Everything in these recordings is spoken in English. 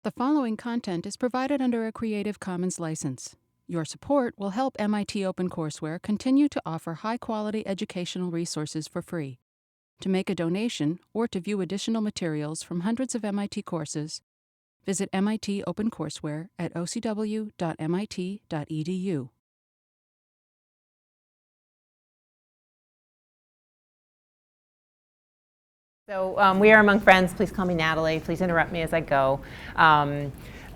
The following content is provided under a Creative Commons license. Your support will help MIT OpenCourseware continue to offer high-quality educational resources for free. To make a donation or to view additional materials from hundreds of MIT courses, visit MIT OpenCourseware at ocw.mit.edu. So we are among friends. Please call me Natalie. Please interrupt me as I go.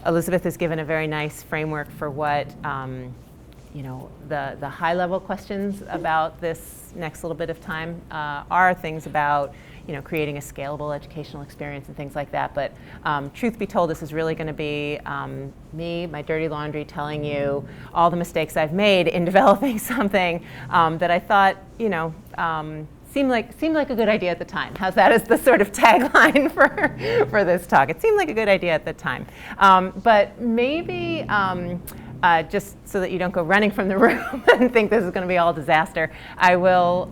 Elizabeth has given a very nice framework for what the high-level questions about this next little bit of time are, things about creating a scalable educational experience and things like that. But truth be told, this is really going to be me, my dirty laundry, telling you all the mistakes I've made in developing something that I thought seemed like a good idea at the time. How's that as the sort of tagline for this talk? It seemed like a good idea at the time. But maybe just so that you don't go running from the room and think this is going to be all disaster, I will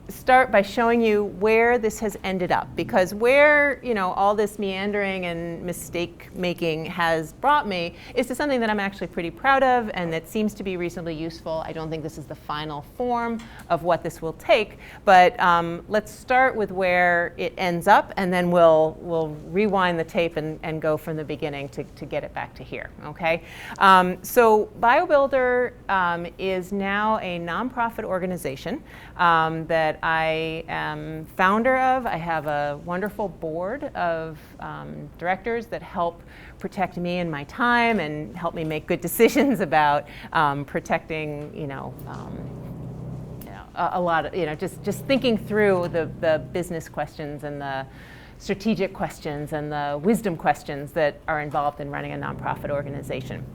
start by showing you where this has ended up, because where all this meandering and mistake making has brought me is to something that I'm actually pretty proud of and that seems to be reasonably useful. I don't think this is the final form of what this will take, but let's start with where it ends up, and then we'll rewind the tape and go from the beginning to get it back to here. Okay, so BioBuilder is now a nonprofit organization that I am founder of. I have a wonderful board of directors that help protect me and my time and help me make good decisions about protecting, a lot of, just thinking through the business questions and the strategic questions and the wisdom questions that are involved in running a nonprofit organization.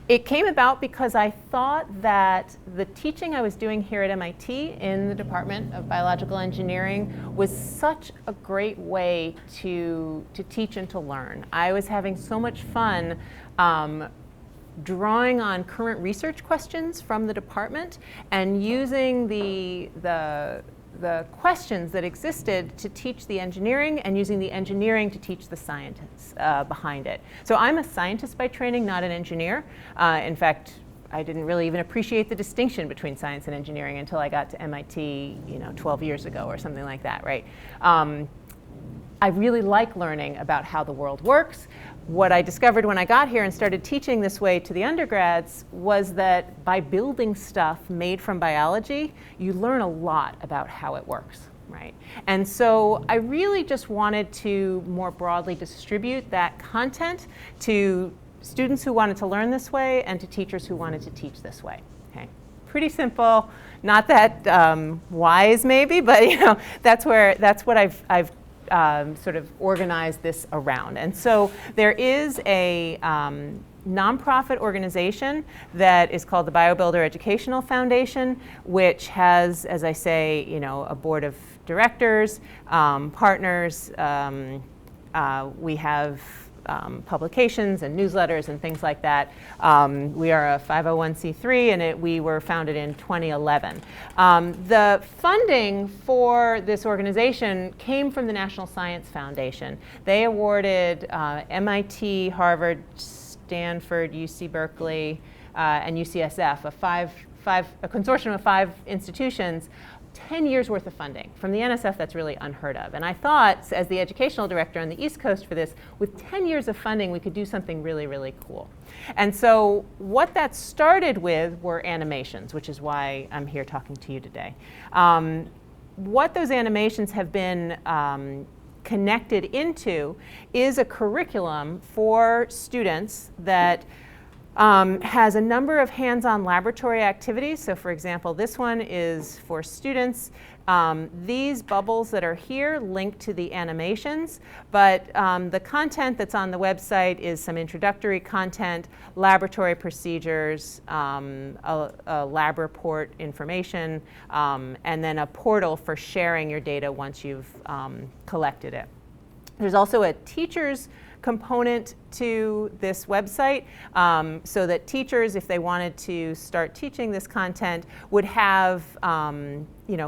It came about because I thought that the teaching I was doing here at MIT in the Department of Biological Engineering was such a great way to teach and to learn. I was having so much fun drawing on current research questions from the department and using the questions that existed to teach the engineering and using the engineering to teach the scientists behind it. So I'm a scientist by training, not an engineer. In fact, I didn't really even appreciate the distinction between science and engineering until I got to MIT 12 years ago or something like that, right? I really like learning about how the world works. What I discovered when I got here and started teaching this way to the undergrads was that by building stuff made from biology, you learn a lot about how it works, right? And so I really just wanted to more broadly distribute that content to students who wanted to learn this way and to teachers who wanted to teach this way. Okay, pretty simple, not that wise maybe, but that's what I've sort of organized this around. And so there is a nonprofit organization that is called the BioBuilder Educational Foundation, which has, as I say, a board of directors, partners. We have publications and newsletters and things like that. We are a 501c3 and we were founded in 2011. The funding for this organization came from the National Science Foundation. They awarded MIT, Harvard, Stanford, UC Berkeley, and UCSF, a consortium of 5 institutions, 10 years worth of funding. From the NSF, that's really unheard of. And I thought, as the educational director on the East Coast for this, with 10 years of funding, we could do something really, really cool. And so what that started with were animations, which is why I'm here talking to you today. What those animations have been connected into is a curriculum for students that has a number of hands-on laboratory activities. So for example, this one is for students. These bubbles that are here link to the animations, but the content that's on the website is some introductory content, laboratory procedures, a lab report information, and then a portal for sharing your data once you've collected it. There's also a teacher's component to this website, so that teachers, if they wanted to start teaching this content, would have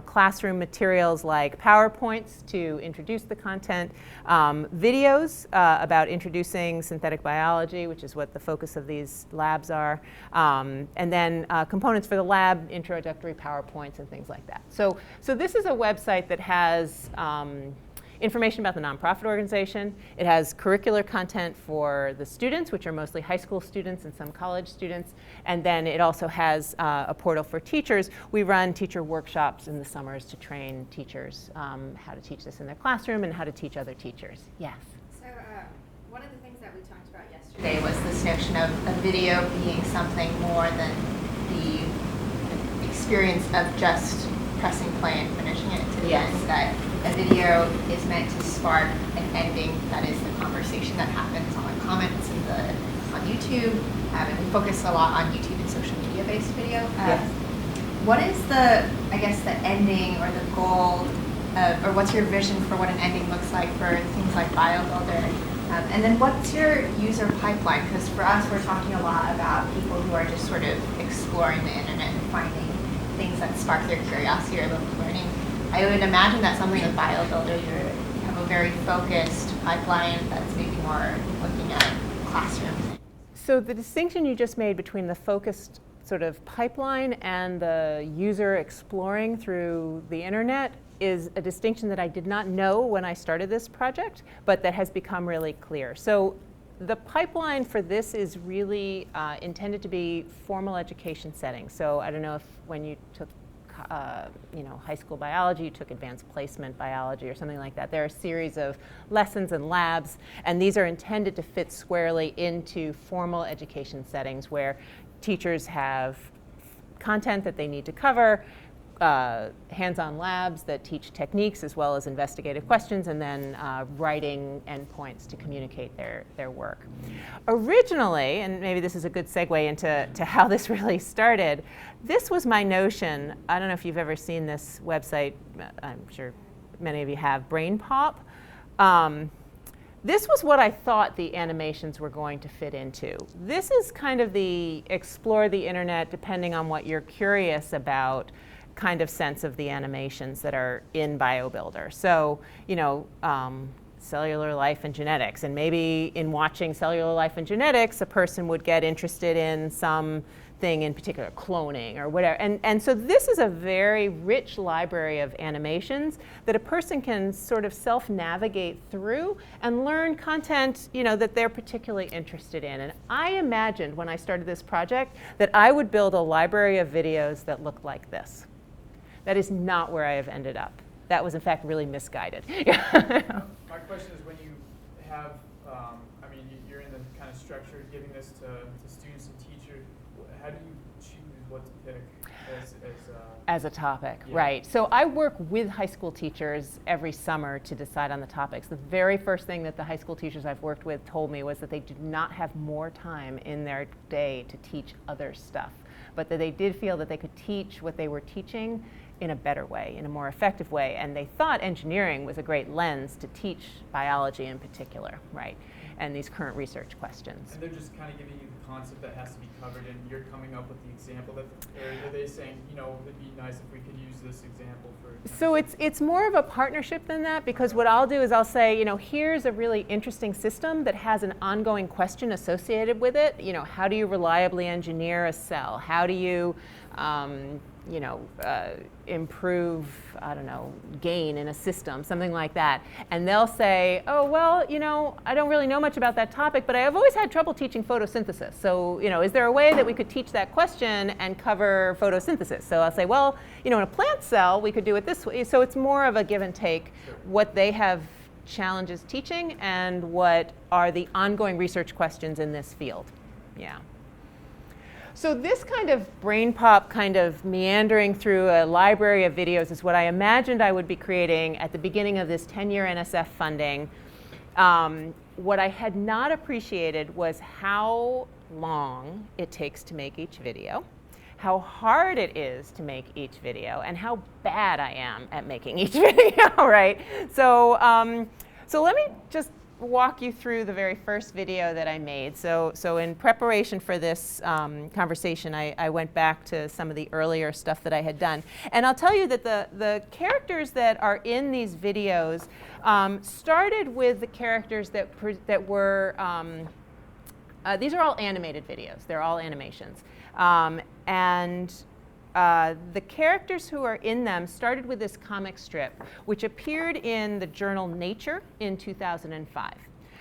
classroom materials like PowerPoints to introduce the content, videos about introducing synthetic biology, which is what the focus of these labs are, and then components for the lab, introductory PowerPoints and things like that. So this is a website that has information about the nonprofit organization. It has curricular content for the students, which are mostly high school students and some college students. And then it also has a portal for teachers. We run teacher workshops in the summers to train teachers how to teach this in their classroom and how to teach other teachers. Yes? So one of the things that we talked about yesterday was this notion of a video being something more than the experience of just pressing play and finishing it to the end. That a video is meant to spark an ending that is the conversation that happens on the comments on YouTube. And we focus a lot on YouTube and social media based video. What is the ending or the goal or what's your vision for what an ending looks like for things like BioBuilder? And then what's your user pipeline? Because for us, we're talking a lot about people who are just sort of exploring the internet and finding things that spark their curiosity or learning. I would imagine that something with BioBuilder, you have a very focused pipeline that's maybe more looking at classrooms. So the distinction you just made between the focused sort of pipeline and the user exploring through the internet is a distinction that I did not know when I started this project, but that has become really clear. So the pipeline for this is really intended to be formal education settings. So I don't know if when you took high school biology, you took advanced placement biology or something like that. There are a series of lessons and labs, and these are intended to fit squarely into formal education settings where teachers have content that they need to cover, hands-on labs that teach techniques as well as investigative questions, and then writing endpoints to communicate their work. Originally, and maybe this is a good segue into how this really started, this was my notion. I don't know if you've ever seen this website. I'm sure many of you have, Brain Pop. This was what I thought the animations were going to fit into. This is kind of the explore the internet depending on what you're curious about kind of sense of the animations that are in BioBuilder. So, cellular life and genetics, and maybe in watching cellular life and genetics, a person would get interested in something in particular, cloning or whatever. And so this is a very rich library of animations that a person can sort of self-navigate through and learn content, that they're particularly interested in. And I imagined when I started this project that I would build a library of videos that looked like this. That is not where I have ended up. That was, in fact, really misguided. My question is, when you have, you're in the kind of structure of giving this to students and teachers, how do you choose what to pick as a topic? Yeah. Right. So I work with high school teachers every summer to decide on the topics. The very first thing that the high school teachers I've worked with told me was that they did not have more time in their day to teach other stuff, but that they did feel that they could teach what they were teaching in a better way, in a more effective way. And they thought engineering was a great lens to teach biology in particular, right? And these current research questions. And they're just kind of giving you the concept that has to be covered, and you're coming up with the example that, or are they saying, it'd be nice if we could use this example for... So it's more of a partnership than that, because what I'll do is I'll say, here's a really interesting system that has an ongoing question associated with it. How do you reliably engineer a cell? How do you improve, gain in a system, something like that. And they'll say, oh, well, I don't really know much about that topic, but I've always had trouble teaching photosynthesis. So, is there a way that we could teach that question and cover photosynthesis? So I'll say, well, in a plant cell, we could do it this way. So it's more of a give and take, what they have challenges teaching and what are the ongoing research questions in this field. Yeah. So this kind of brain pop, kind of meandering through a library of videos is what I imagined I would be creating at the beginning of this 10-year NSF funding. What I had not appreciated was how long it takes to make each video, how hard it is to make each video, and how bad I am at making each video, right? So So let me just walk you through the very first video that I made. So in preparation for this conversation, I went back to some of the earlier stuff that I had done. And I'll tell you that the characters that are in these videos started with the characters that were, these are all animated videos. They're all animations. The characters who are in them started with this comic strip, which appeared in the journal Nature in 2005.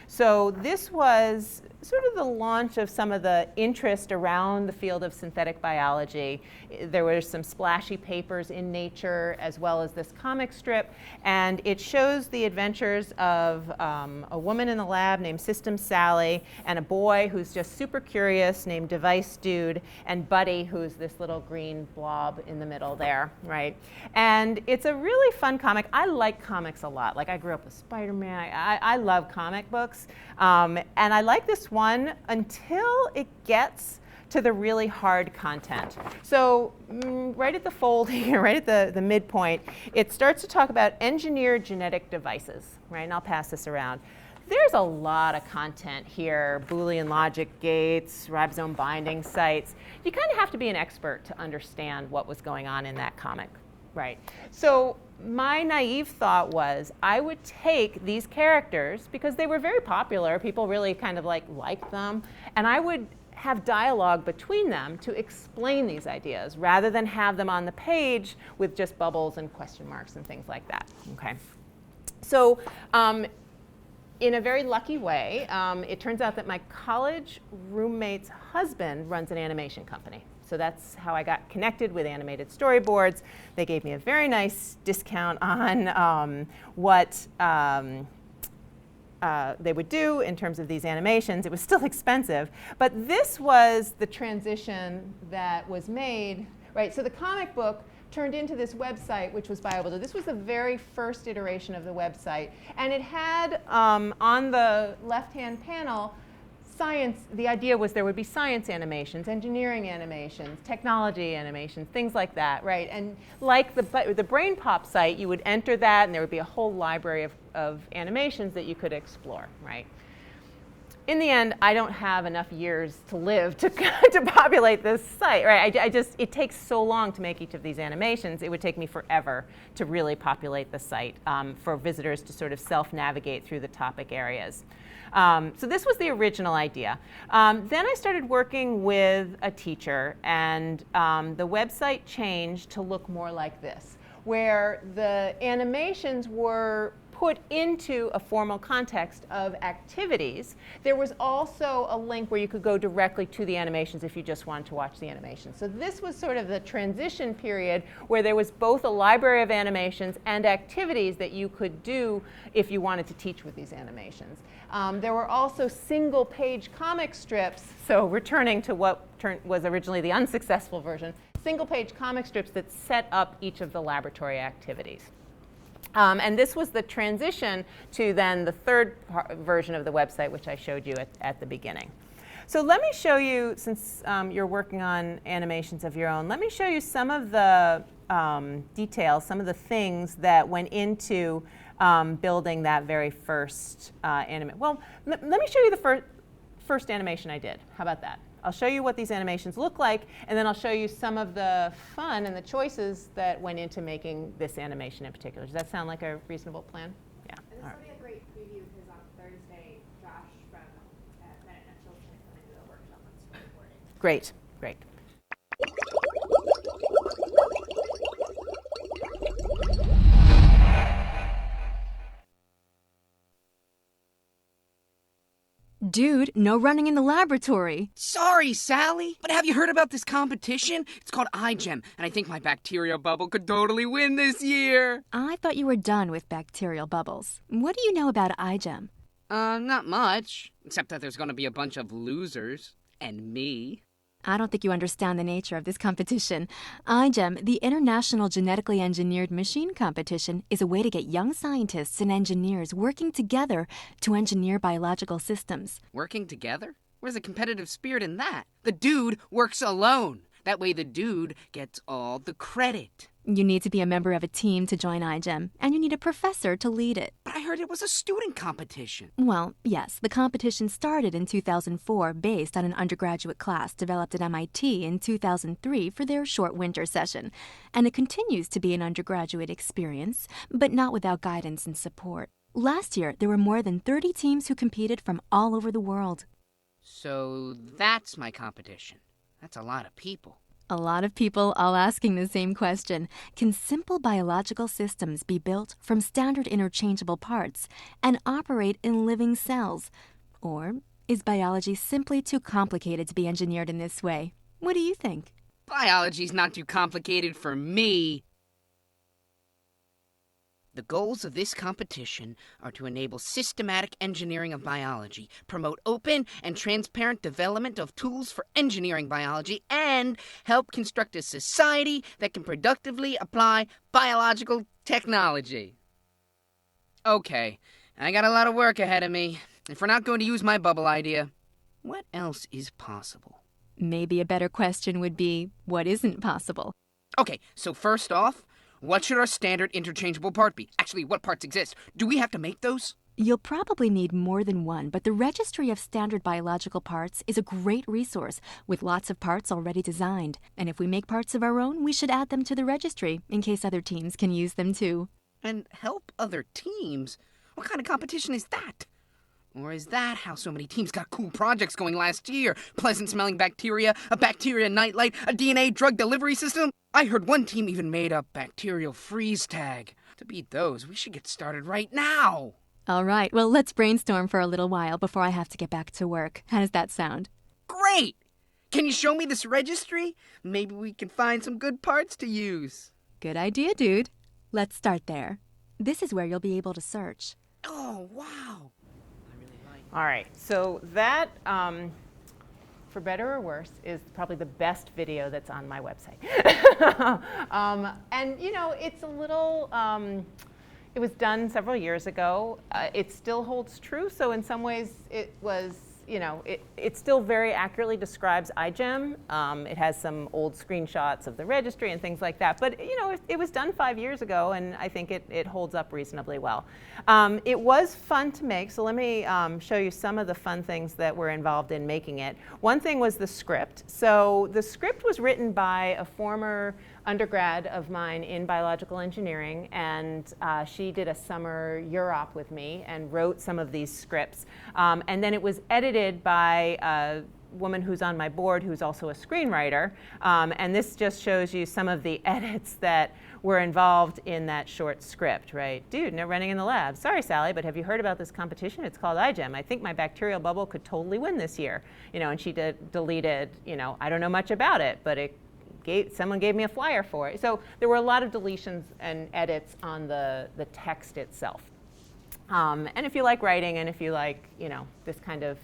So this was sort of the launch of some of the interest around the field of synthetic biology. There were some splashy papers in Nature as well as this comic strip, and it shows the adventures of a woman in the lab named System Sally and a boy who's just super curious named Device Dude, and Buddy, who's this little green blob in the middle there, right? And it's a really fun comic. I like comics a lot. Like, I grew up with Spider-Man. I love comic books. And I like this one until it gets to the really hard content. So right at the fold here, right at the midpoint, it starts to talk about engineered genetic devices, right? And I'll pass this around. There's a lot of content here, Boolean logic gates, ribosome binding sites. You kind of have to be an expert to understand what was going on in that comic, right? So my naive thought was I would take these characters, because they were very popular, people really kind of liked them, and I would have dialogue between them to explain these ideas rather than have them on the page with just bubbles and question marks and things like that, okay? So in a very lucky way, it turns out that my college roommate's husband runs an animation company. So that's how I got connected with Animated Storyboards. They gave me a very nice discount on what they would do in terms of these animations. It was still expensive, but this was the transition that was made, right? So the comic book turned into this website, which was BioBuilder. This was the very first iteration of the website, and it had on the left-hand panel science. The idea was there would be science animations, engineering animations, technology animations, things like that, right? And like the Brain Pop site, you would enter that, and there would be a whole library of animations that you could explore, right? In the end, I don't have enough years to live to populate this site, right? It takes so long to make each of these animations. It would take me forever to really populate the site for visitors to sort of self-navigate through the topic areas. So this was the original idea. Then I started working with a teacher, and the website changed to look more like this, where the animations were put into a formal context of activities. There was also a link where you could go directly to the animations if you just wanted to watch the animations. So this was sort of the transition period where there was both a library of animations and activities that you could do if you wanted to teach with these animations. There were also single-page comic strips, so returning to what was originally the unsuccessful version, single-page comic strips that set up each of the laboratory activities. And this was the transition to then the third version of the website, which I showed you at the beginning. So let me show you, since you're working on animations of your own, let me show you some of the details, some of the things that went into building that very first animation. Well, let me show you the first animation I did. How about that? I'll show you what these animations look like, and then I'll show you some of the fun and the choices that went into making this animation in particular. Does that sound like a reasonable plan? Yeah. And this will be a great preview because on Thursday, Josh from Bennett Mitchell is going to come into the workshop on storyboarding. Great, great. Dude, no running in the laboratory. Sorry, Sally, but have you heard about this competition? It's called iGEM, and I think my bacterial bubble could totally win this year. I thought you were done with bacterial bubbles. What do you know about iGEM? Not much, except that there's gonna be a bunch of losers. And me. I don't think you understand the nature of this competition. iGEM, the International Genetically Engineered Machine Competition, is a way to get young scientists and engineers working together to engineer biological systems. Working together? Where's the competitive spirit in that? The dude works alone. That way the dude gets all the credit. You need to be a member of a team to join iGEM, and you need a professor to lead it. But I heard it was a student competition. Well, yes, the competition started in 2004 based on an undergraduate class developed at MIT in 2003 for their short winter session, and it continues to be an undergraduate experience, but not without guidance and support. Last year, there were more than 30 teams who competed from all over the world. So that's my competition. That's a lot of people. A lot of people all asking the same question. Can simple biological systems be built from standard interchangeable parts and operate in living cells? Or is biology simply too complicated to be engineered in this way? What do you think? Biology's not too complicated for me. The goals of this competition are to enable systematic engineering of biology, promote open and transparent development of tools for engineering biology, and help construct a society that can productively apply biological technology. Okay, I got a lot of work ahead of me. If we're not going to use my bubble idea, what else is possible? Maybe a better question would be, what isn't possible? Okay, so first off, what should our standard interchangeable part be? Actually, what parts exist? Do we have to make those? You'll probably need more than one, but the Registry of Standard Biological Parts is a great resource with lots of parts already designed. And if we make parts of our own, we should add them to the registry in case other teams can use them too. And help other teams? What kind of competition is that? Or is that how so many teams got cool projects going last year? Pleasant-smelling bacteria, a bacteria nightlight, a DNA drug delivery system? I heard one team even made a bacterial freeze tag. To beat those, we should get started right now. All right, well, let's brainstorm for a little while before I have to get back to work. How does that sound? Great! Can you show me this registry? Maybe we can find some good parts to use. Good idea, dude. Let's start there. This is where you'll be able to search. Oh, wow. All right, so that, for better or worse, is probably the best video that's on my website. And you know, it's a little, it was done several years ago. It still holds true, so in some ways it was, you know, it still very accurately describes iGEM. It has some old screenshots of the registry and things like that. But you know, it was done 5 years ago, and I think it holds up reasonably well. It was fun to make, so let me show you some of the fun things that were involved in making it. One thing was the script. So the script was written by a former undergrad of mine in biological engineering, and she did a summer UROP with me and wrote some of these scripts. And then it was edited by a woman who's on my board who's also a screenwriter. And this just shows you some of the edits that were involved in that short script, right? Dude, no running in the lab. Sorry, Sally, but have you heard about this competition? It's called iGEM. I think my bacterial bubble could totally win this year. You know, and she deleted, you know, I don't know much about it, but someone gave me a flyer for it. So there were a lot of deletions and edits on the text itself. And if you like writing and if you like, you know, this kind of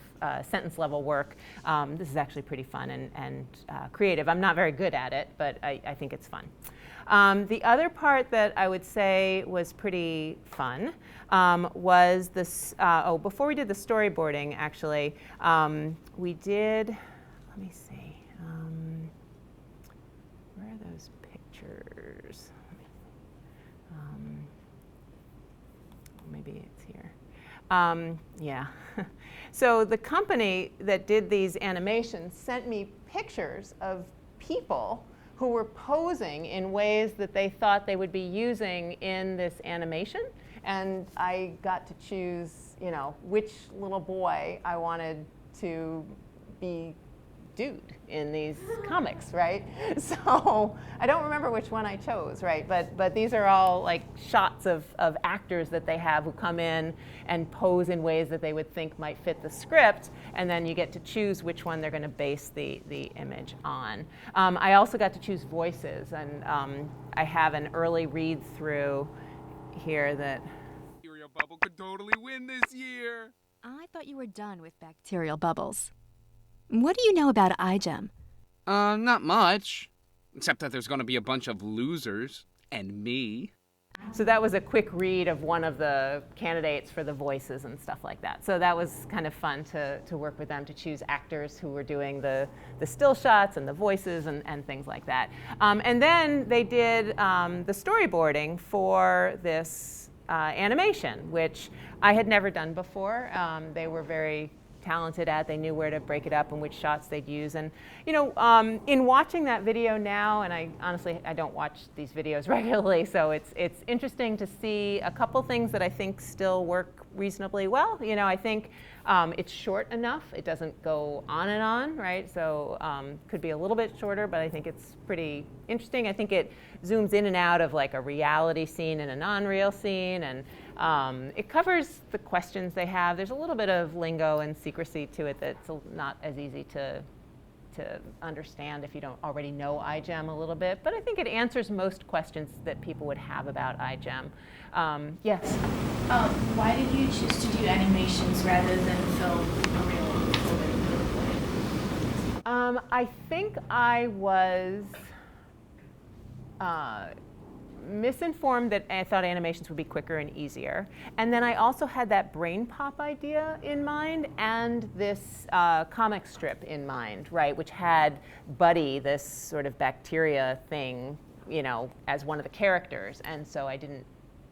sentence level work, this is actually pretty fun and creative. I'm not very good at it, but I think it's fun. The other part that I would say was pretty fun was this, before we did the storyboarding, actually, we did, let me see. Where are those pictures? Maybe it's here. Yeah. So the company that did these animations sent me pictures of people who were posing in ways that they thought they would be using in this animation. And I got to choose, you know, which little boy I wanted to be dude in these comics, right? So I don't remember which one I chose, right? But these are all like shots of actors that they have who come in and pose in ways that they would think might fit the script, and then you get to choose which one they're going to base the image on. I also got to choose voices, and I have an early read through here that Bacterial bubble could totally win this year. I thought you were done with bacterial bubbles. What do you know about iGEM? Not much. Except that there's going to be a bunch of losers. And me. So that was a quick read of one of the candidates for the voices and stuff like that. So that was kind of fun to work with them to choose actors who were doing the still shots and the voices and things like that. And then they did the storyboarding for this animation, which I had never done before. They were very talented at. They knew where to break it up and which shots they'd use. And you know, in watching that video now, and I honestly don't watch these videos regularly, so it's interesting to see a couple things that I think still work reasonably well. You know, I think it's short enough. It doesn't go on and on, right? So could be a little bit shorter, but I think it's pretty interesting. I think it zooms in and out of like a reality scene and a non-real scene, and it covers the questions they have. There's a little bit of lingo and secrecy to it that's not as easy to understand if you don't already know iGEM a little bit, but I think it answers most questions that people would have about iGEM. Yes? Why did you choose to do animations rather than film a real play? I think I was misinformed that I thought animations would be quicker and easier. And then I also had that brain pop idea in mind and this comic strip in mind, right, which had Buddy, this sort of bacteria thing, you know, as one of the characters. And so I didn't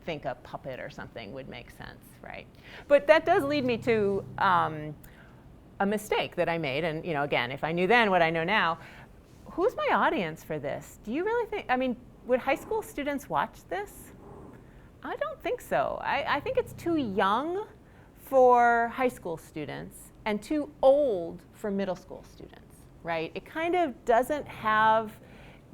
think a puppet or something would make sense, right? But that does lead me to a mistake that I made. And, you know, again, if I knew then what I know now, who's my audience for this? Do you really think, I mean, would high school students watch this? I don't think so. I think it's too young for high school students and too old for middle school students, right? It kind of doesn't have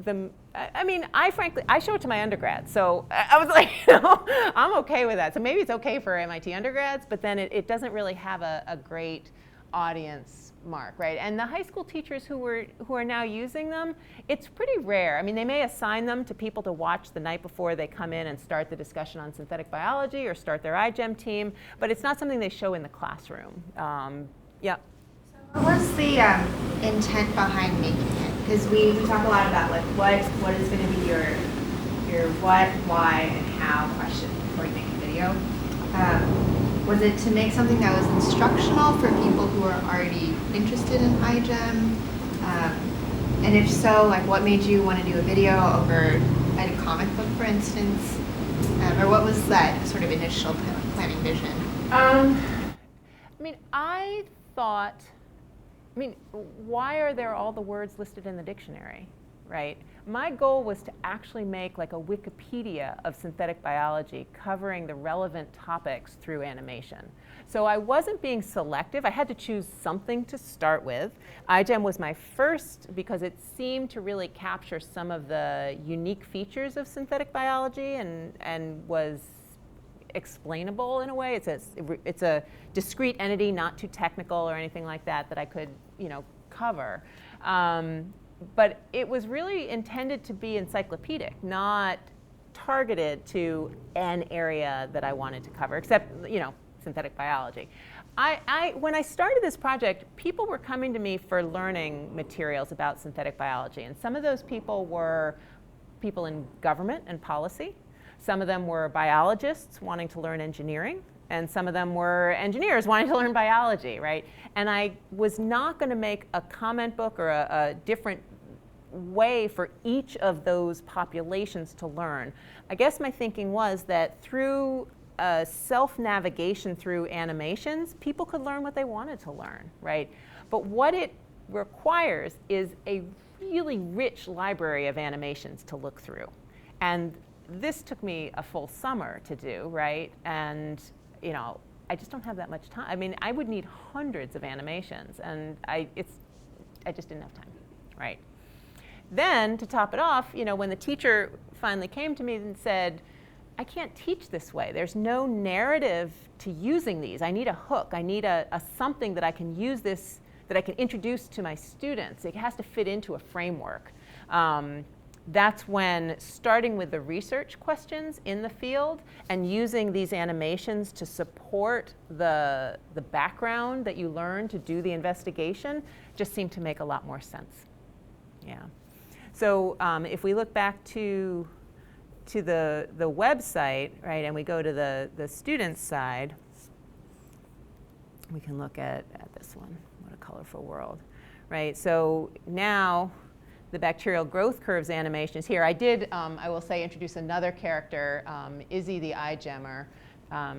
the, I mean, I frankly, I show it to my undergrads. So I was like, you know, I'm okay with that. So maybe it's okay for MIT undergrads, but then it doesn't really have a great audience mark, right? And the high school teachers who are now using them, it's pretty rare. I mean, they may assign them to people to watch the night before they come in and start the discussion on synthetic biology or start their iGEM team, but it's not something they show in the classroom. Yeah. So what was the intent behind making it? Because we talk a lot about like what is going to be your what, why, and how question before you make a video. Was it to make something that was instructional for people who are already interested in iGEM? And if so, like what made you want to do a video over a comic book, for instance? Or what was that sort of initial planning vision? I mean, I thought, why are there all the words listed in the dictionary, right? My goal was to actually make like a Wikipedia of synthetic biology covering the relevant topics through animation. So I wasn't being selective. I had to choose something to start with. iGEM was my first because it seemed to really capture some of the unique features of synthetic biology and was explainable in a way. It's a discrete entity, not too technical or anything like that I could, you know, cover. But it was really intended to be encyclopedic, not targeted to an area that I wanted to cover, except, you know, synthetic biology. When I started this project, people were coming to me for learning materials about synthetic biology, and some of those people were people in government and policy. Some of them were biologists wanting to learn engineering, and some of them were engineers wanting to learn biology, right? And I was not going to make a comment book or a different way for each of those populations to learn. I guess my thinking was that through self-navigation through animations, people could learn what they wanted to learn, right? But what it requires is a really rich library of animations to look through. And this took me a full summer to do, right? And, you know, I just don't have that much time. I mean, I would need hundreds of animations, and I just didn't have time, right? Then, to top it off, you know, when the teacher finally came to me and said, I can't teach this way. There's no narrative to using these. I need a hook. I need a something that I can use this, that I can introduce to my students. It has to fit into a framework. That's when starting with the research questions in the field and using these animations to support the background that you learn to do the investigation just seemed to make a lot more sense. Yeah. So if we look back to to the website, right, and we go to the student side, we can look at this one. What a colorful world, right? So now the bacterial growth curves animation is here. I did, I will say, introduce another character, Izzy the eye gemmer.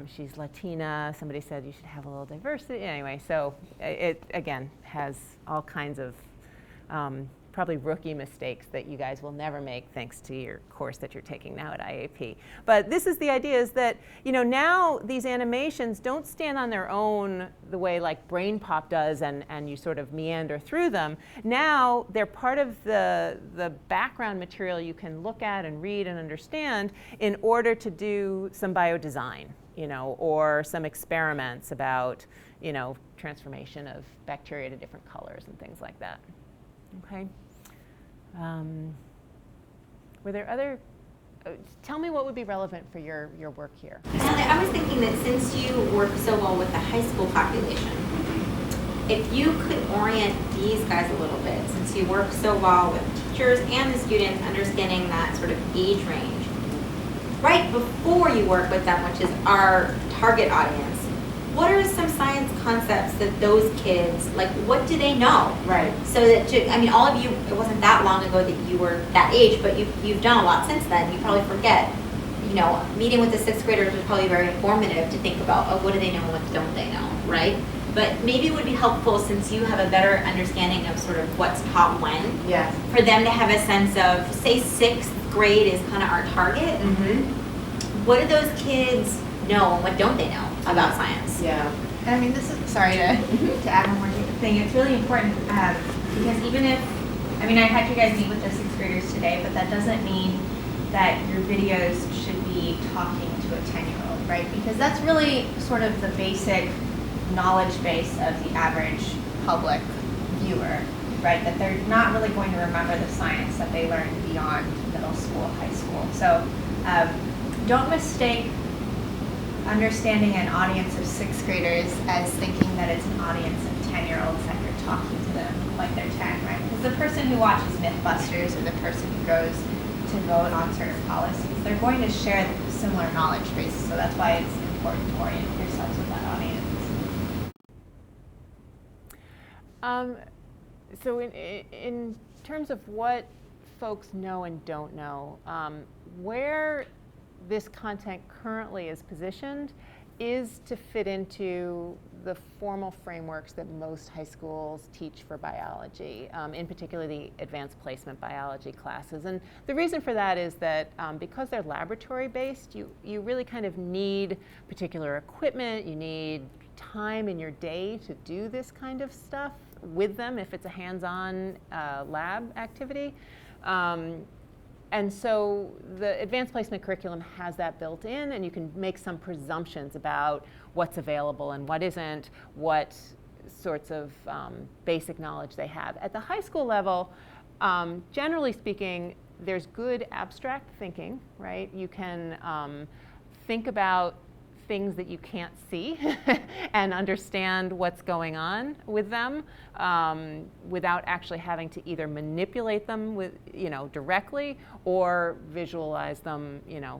She's Latina. Somebody said you should have a little diversity. Anyway, so it, again, has all kinds of probably rookie mistakes that you guys will never make thanks to your course that you're taking now at IAP. But this is the idea, is that, you know, now these animations don't stand on their own the way like Brain Pop does, and you sort of meander through them. Now they're part of the background material you can look at and read and understand in order to do some biodesign, you know, or some experiments about, you know, transformation of bacteria to different colors and things like that. Okay. Were there other, tell me what would be relevant for your work here. I was thinking that since you work so well with the high school population, if you could orient these guys a little bit, since you work so well with teachers and the students, understanding that sort of age range, right before you work with them, which is our target audience, what are some science concepts that those kids, like, what do they know? Right. So that, I mean, all of you, it wasn't that long ago that you were that age, but you've done a lot since then. You probably forget, you know, meeting with the sixth graders was probably very informative to think about, oh, what do they know and what don't they know, right? But maybe it would be helpful, since you have a better understanding of sort of what's taught when, Yes. for them to have a sense of, say, sixth grade is kind of our target. What do those kids know and what don't they know about science? Yeah. I mean, this is, sorry to add one more thing. It's really important because even if, I mean, I had you guys meet with the sixth graders today, but that doesn't mean that your videos should be talking to a 10-year-old, right? Because that's really sort of the basic knowledge base of the average public viewer, right? That they're not really going to remember the science that they learned beyond middle school, high school. So don't mistake understanding an audience of sixth graders as thinking that it's an audience of 10-year-olds that you're talking to them like they're 10, right? Because the person who watches Mythbusters or the person who goes to vote on certain policies, they're going to share similar knowledge bases. So that's why it's important to orient yourselves with that audience. So in terms of what folks know and don't know, where this content currently is positioned is to fit into the formal frameworks that most high schools teach for biology, in particular the advanced placement biology classes. And the reason for that is that because they're laboratory based, you really kind of need particular equipment, you need time in your day to do this kind of stuff with them if it's a hands-on lab activity. And so the advanced placement curriculum has that built in, and you can make some presumptions about what's available and what isn't, what sorts of basic knowledge they have. At the high school level, generally speaking, there's good abstract thinking, right? You can think about things that you can't see and understand what's going on with them without actually having to either manipulate them with, you know, directly or visualize them, you know,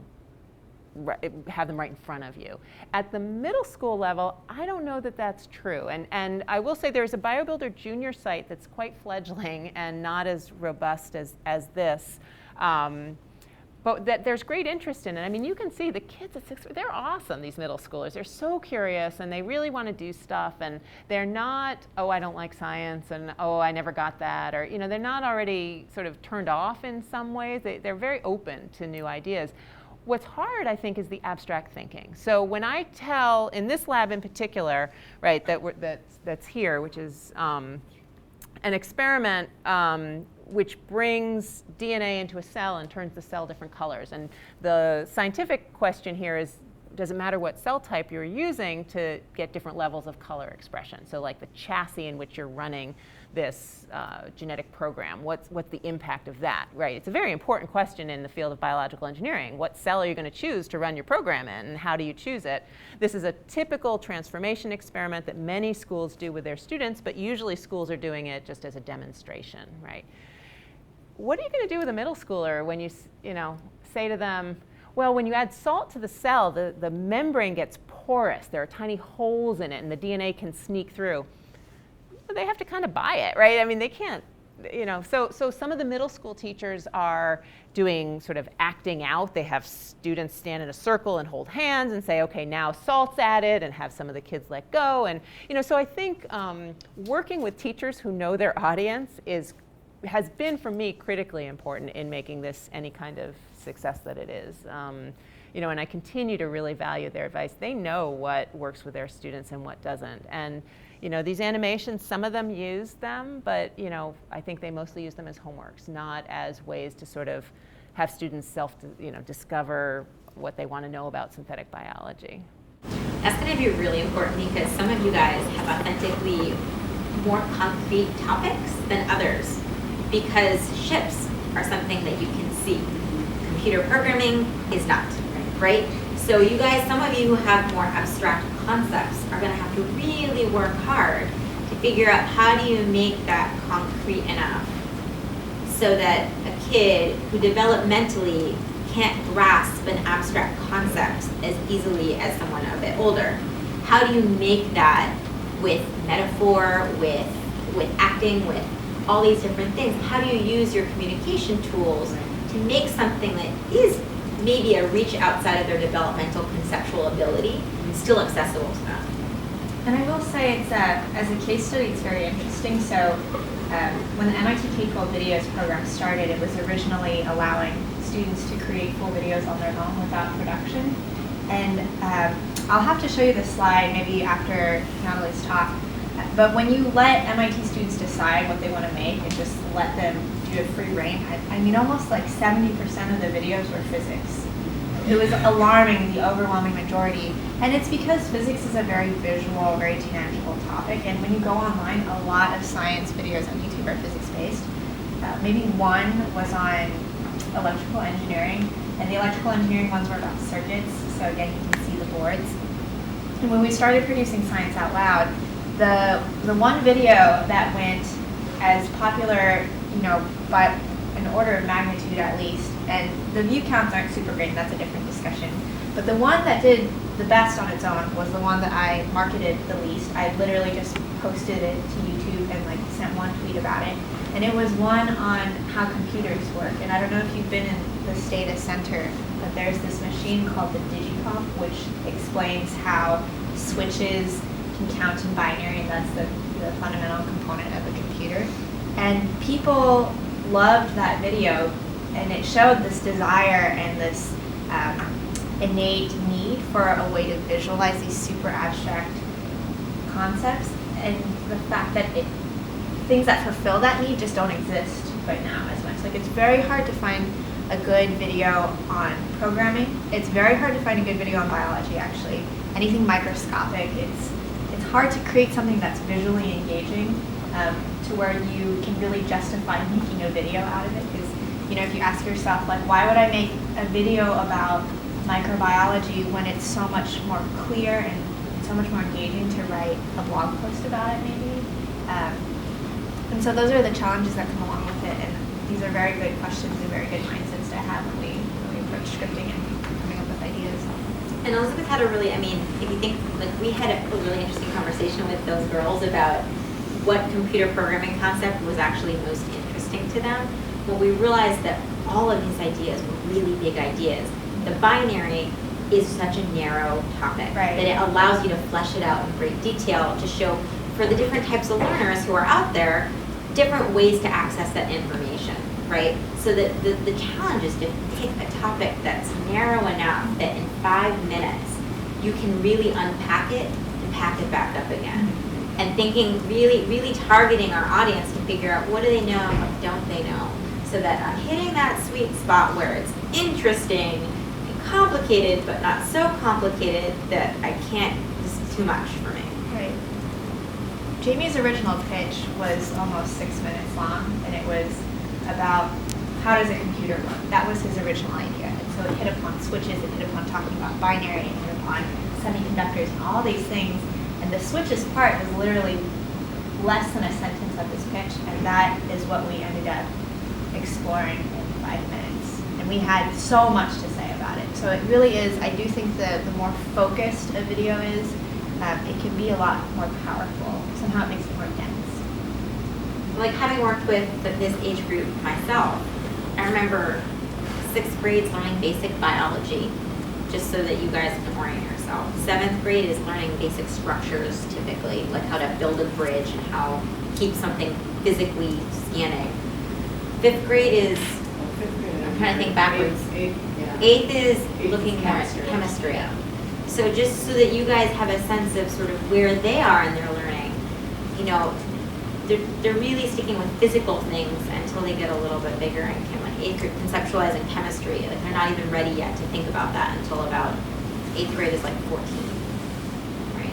have them right in front of you. At the middle school level, I don't know that that's true. And I will say there's a BioBuilder junior site that's quite fledgling and not as robust as this. But that there's great interest in it. I mean, you can see the kids at sixth grade, they're awesome, these middle schoolers. They're so curious and they really want to do stuff, and they're not, oh, I don't like science, and oh, I never got that, or, you know, they're not already sort of turned off in some ways. They're very open to new ideas. What's hard, I think, is the abstract thinking. So when I tell, in this lab in particular, right, that's here, which is an experiment which brings DNA into a cell and turns the cell different colors. And the scientific question here is, does it matter what cell type you're using to get different levels of color expression? So like the chassis in which you're running this genetic program, what's the impact of that, right? It's a very important question in the field of biological engineering. What cell are you going to choose to run your program in, and how do you choose it? This is a typical transformation experiment that many schools do with their students, but usually schools are doing it just as a demonstration, right? What are you going to do with a middle schooler when you know, say to them, well, when you add salt to the cell, the membrane gets porous. There are tiny holes in it, and the DNA can sneak through. But they have to kind of buy it, right? I mean, they can't, you know. So some of the middle school teachers are doing sort of acting out. They have students stand in a circle and hold hands and say, okay, now salt's added, and have some of the kids let go. And, you know, so I think working with teachers who know their audience has been, for me, critically important in making this any kind of success that it is. You know, and I continue to really value their advice. They know what works with their students and what doesn't. And, you know, these animations, some of them use them, but, you know, I think they mostly use them as homeworks, not as ways to sort of have students discover what they want to know about synthetic biology. That's going to be really important because some of you guys have authentically more concrete topics than others, because ships are something that you can see. Computer programming is not, right? So you guys, some of you who have more abstract concepts are going to have to really work hard to figure out how do you make that concrete enough so that a kid who developmentally can't grasp an abstract concept as easily as someone a bit older. How do you make that with metaphor, with acting, with all these different things? How do you use your communication tools to make something that is maybe a reach outside of their developmental conceptual ability still accessible to them? And I will say it's as a case study, it's very interesting. So when the MIT K-12 Videos program started, it was originally allowing students to create full videos on their own without production. And I'll have to show you this slide maybe after Natalie's talk. But when you let MIT students decide what they want to make and just let them do a free reign, I mean, almost like 70% of the videos were physics. It was alarming, the overwhelming majority. And it's because physics is a very visual, very tangible topic. And when you go online, a lot of science videos on YouTube are physics-based. Maybe one was on electrical engineering, and the electrical engineering ones were about circuits. So again, you can see the boards. And when we started producing Science Out Loud, the one video that went as popular, you know, by an order of magnitude at least, and the view counts aren't super great, and that's a different discussion. But the one that did the best on its own was the one that I marketed the least. I literally just posted it to YouTube and like sent one tweet about it. And it was one on how computers work. And I don't know if you've been in the Stata Center, but there's this machine called the Digicomp, which explains how switches can count in binary, and that's the fundamental component of a computer. And people loved that video, and it showed this desire and this innate need for a way to visualize these super abstract concepts, and the fact that things that fulfill that need just don't exist right now as much. Like, it's very hard to find a good video on programming. It's very hard to find a good video on biology, actually. Anything microscopic, it's hard to create something that's visually engaging to where you can really justify making a video out of it. Because, you know, if you ask yourself, like, why would I make a video about microbiology when it's so much more clear and so much more engaging to write a blog post about it, maybe? And so those are the challenges that come along with it, and these are very good questions and very good mindsets to have when we approach scripting and coming up with ideas. And Elizabeth had a really, I mean, if you think, like, we had a really interesting conversation with those girls about what computer programming concept was actually most interesting to them. But we realized that all of these ideas were really big ideas. The binary is such a narrow topic that it allows you to flesh it out in great detail to show for the different types of learners who are out there, different ways to access that information, right? So that the challenge is to pick a topic that's narrow enough that in 5 minutes you can really unpack it and pack it back up again. And thinking, really targeting our audience to figure out what do they know and what don't they know, so that I'm hitting that sweet spot where it's interesting and complicated, but not so complicated that I can't, this is too much for me. Right. Jamie's original pitch was almost 6 minutes long, and it was about how does a computer work. That was his original idea. And so it hit upon switches, it hit upon talking about binary, it hit upon semiconductors and all these things. And the switches part was literally less than a sentence of this pitch, and that is what we ended up exploring in 5 minutes. And and we had so much to say about it. So it really is, I do think the more focused a video is, it can be a lot more powerful. Somehow it makes it more dense. Like having worked with this age group myself, I remember 6th grade learning basic biology, just so that you guys can orient yourself. 7th grade is learning basic structures typically, like how to build a bridge and how to keep something physically scanning. 5th grade is, I'm trying to think backwards. 8th is looking more at chemistry. So just so that you guys have a sense of sort of where they are in their learning, you know, they're really sticking with physical things until they get a little bit bigger and can, like 8th grade conceptualizing chemistry. Like they're not even ready yet to think about that until about 8th grade is like 14, right?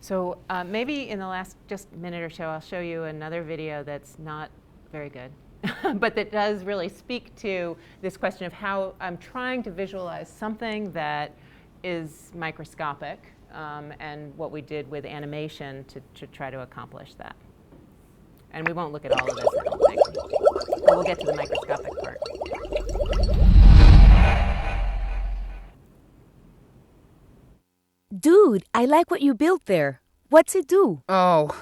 So maybe in the last just minute or so, I'll show you another video that's not very good, but that does really speak to this question of how I'm trying to visualize something that is microscopic, and what we did with animation to try to accomplish that. And we won't look at all of this, I don't think, but we'll get to the microscopic part. Dude, I like what you built there. What's it do? Oh,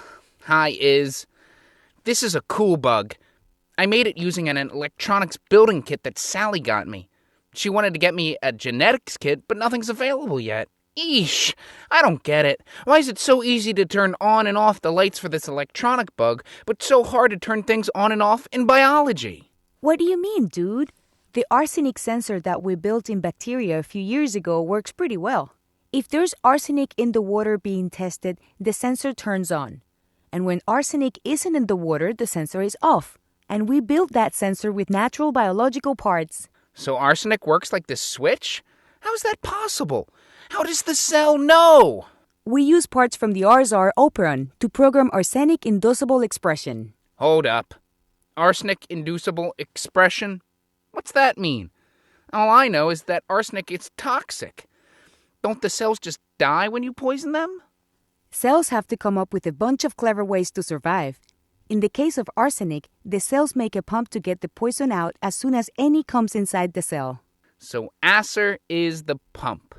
hi, Iz. This is a cool bug. I made it using an electronics building kit that Sally got me. She wanted to get me a genetics kit, but nothing's available yet. Eesh, I don't get it. Why is it so easy to turn on and off the lights for this electronic bug, but so hard to turn things on and off in biology? What do you mean, dude? The arsenic sensor that we built in bacteria a few years ago works pretty well. If there's arsenic in the water being tested, the sensor turns on. And when arsenic isn't in the water, the sensor is off. And we built that sensor with natural biological parts. So arsenic works like this switch? How is that possible? How does the cell know? We use parts from the RSR operon to program arsenic inducible expression. Hold up. Arsenic inducible expression? What's that mean? All I know is that arsenic is toxic. Don't the cells just die when you poison them? Cells have to come up with a bunch of clever ways to survive. In the case of arsenic, the cells make a pump to get the poison out as soon as any comes inside the cell. So acer is the pump.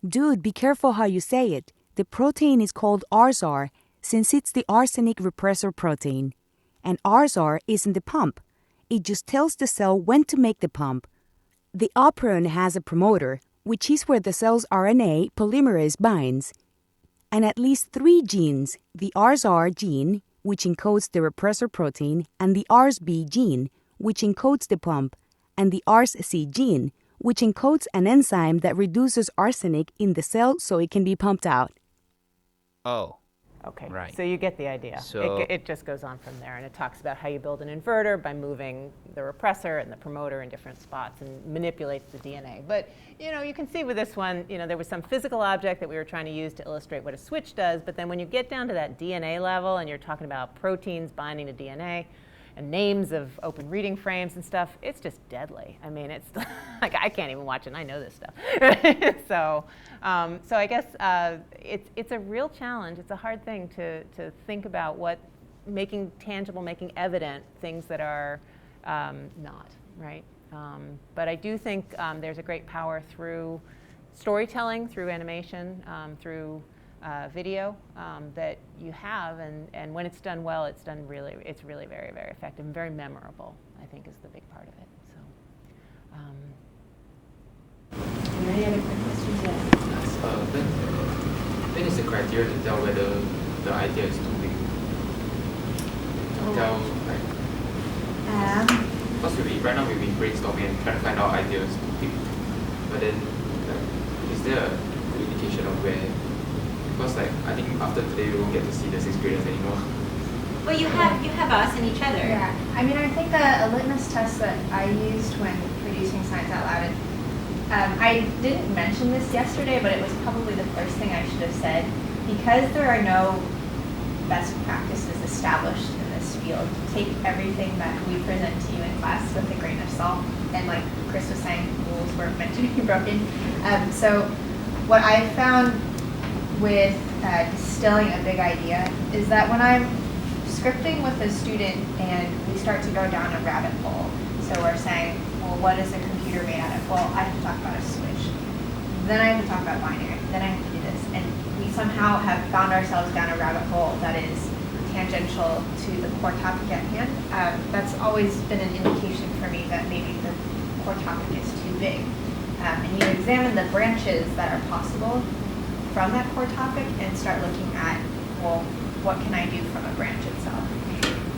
Dude, be careful how you say it. The protein is called RSR since it's the arsenic repressor protein. And RSR isn't the pump. It just tells the cell when to make the pump. The operon has a promoter, which is where the cell's RNA polymerase binds. And at least 3 genes, the RSR gene, which encodes the repressor protein, and the RSB gene, which encodes the pump, and the RSC gene, which encodes an enzyme that reduces arsenic in the cell so it can be pumped out. Oh. Okay, right. So you get the idea. So it just goes on from there, and it talks about how you build an inverter by moving the repressor and the promoter in different spots and manipulates the DNA. But you can see with this one, there was some physical object that we were trying to use to illustrate what a switch does, but then when you get down to that DNA level and you're talking about proteins binding to DNA and names of open reading frames and stuff, it's just deadly. I mean, it's like I can't even watch it and I know this stuff. So I guess it's a real challenge. It's a hard thing to think about making tangible, making evident things that are not, right? But I do think there's a great power through storytelling, through animation, through video that you have, and when it's done well, it's really very, very effective and very memorable, I think, is the big part of it. So, any other quick questions? When is the criteria to tell whether the idea is too big? To tell, like, because right now we've been brainstorming and trying to find out ideas too big, but then is there a good indication of where? Because I think after today we won't get to see the 6th graders anymore. Well, you have us and each other. Yeah, I mean, I think a litmus test that I used when producing Science Out Loud, I didn't mention this yesterday, but it was probably the first thing I should have said. Because there are no best practices established in this field, take everything that we present to you in class with a grain of salt. And like Chris was saying, rules weren't meant to be broken. So what I found with distilling a big idea is that when I'm scripting with a student and we start to go down a rabbit hole. So we're saying, well, what is a computer made out of? Well, I have to talk about a switch. Then I have to talk about binary. Then I have to do this. And we somehow have found ourselves down a rabbit hole that is tangential to the core topic at hand. That's always been an indication for me that maybe the core topic is too big. And you examine the branches that are possible from that core topic and start looking at, well, what can I do from a branch itself?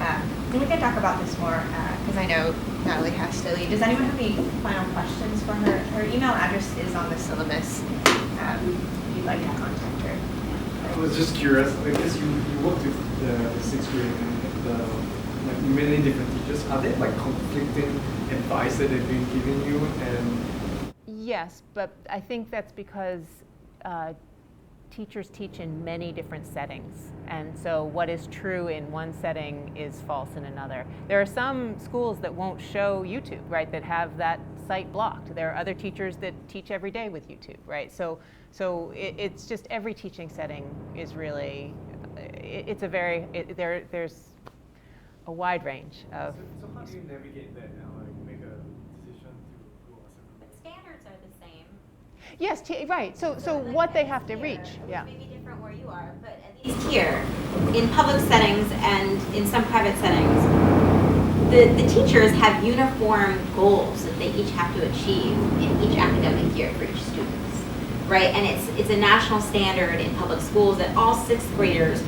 And we can talk about this more because I know Natalie has to leave. Does anyone have any final questions for her? Her email address is on the syllabus if you'd like to contact her. I was just curious, I guess you worked with the sixth grade and like many different teachers. Are there like conflicting advice that they've been giving you? And yes, but I think that's because teachers teach in many different settings, and so what is true in one setting is false in another. There are some schools that won't show YouTube, right, that have that site blocked. There are other teachers that teach every day with YouTube, right? So it's just every teaching setting is really, there's a wide range of. So how do you navigate that now, like make a decision to go a certain way? But standards are the same. Yes, right. So what they have to reach, yeah. It may be different where you are, but at least here, in public settings and in some private settings, the teachers have uniform goals that they each have to achieve in each academic year for each student, right? And it's a national standard in public schools that all sixth graders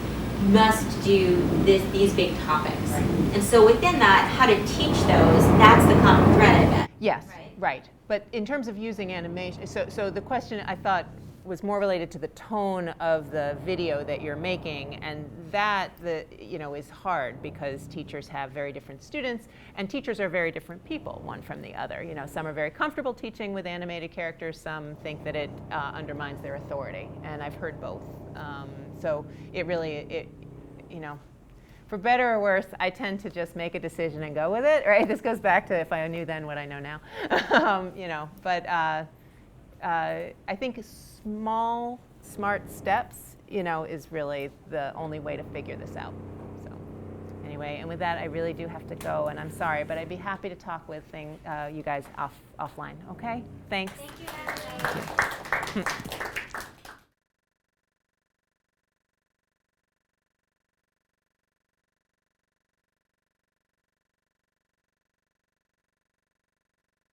must do these big topics. Right. And so within that, how to teach those, that's the common thread, I bet. Yes, right. But in terms of using animation, so the question I thought was more related to the tone of the video that you're making, and that is hard because teachers have very different students, and teachers are very different people, one from the other. You know, some are very comfortable teaching with animated characters, some think that it undermines their authority, and I've heard both. So it really, for better or worse, I tend to just make a decision and go with it, right? This goes back to if I knew then what I know now, But I think small, smart steps, is really the only way to figure this out. So anyway, and with that, I really do have to go, and I'm sorry, but I'd be happy to talk with you guys offline. Okay? Thanks. Thank you, Natalie. Thank you.